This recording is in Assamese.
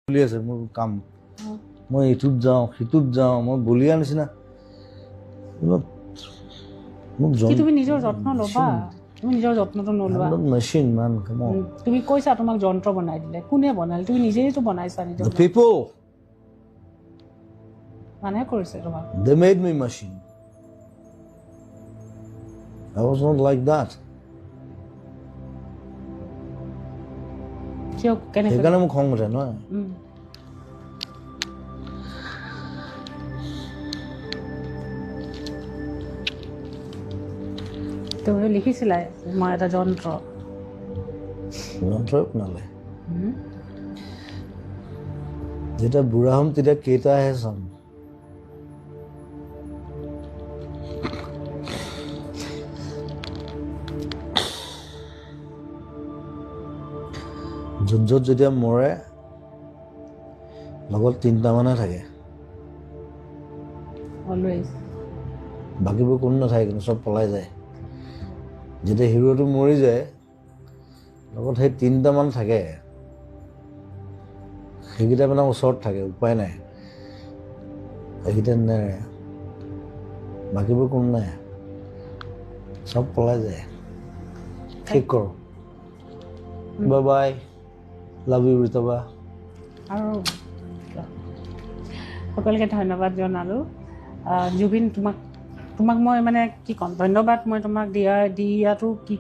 বুলি আছে মোৰ কাম মই ইটোত যাওঁ সিটোত যাওঁ মই বলিয়া নিচিনা মোক তুমি নিজৰ যত্ন ল'বা তুমি নিজৰ যত্নটো নলোৱা মেচিন মান তুমি কৈছা তোমাক যন্ত্ৰ বনাই দিলে কোনে বনালে তুমি নিজেইতো বনাইছা নিজৰ people মানুহে কৰিছে তোমাক they made me machine I was not like that কিয় কেনেকৈ সেইকাৰণে মোক খং উঠে নহয় তুমি লিখিছিলাই মই এটা যন্ত্ৰই বনালে যেতিয়া বুঢ়া হ'ম তেতিয়া কেইটাহে চাম য'ত য'ত যেতিয়া মৰে লগত 3টা মানুহে থাকে অলৱেজ বাকীবোৰ কোনো নাথাকে কিন্তু চব পলাই যায় যেতিয়া হিৰোটো মৰি যায় লগত সেই 3টা মান থাকে সেইকেইটা মানে ওচৰত থাকে উপায় নাই সেইকেইটা নেৰে বাকীবোৰ কোনো নাই চব পলাই যায় ঠিক কৰোঁ বাই বাই লাভ ইউ ৰিতবা আৰু সকলোকে ধন্যবাদ জনালোঁ জুবিন তোমাক মই মানে কি ক'ম ধন্যবাদ মই তোমাক দিয়াটো কি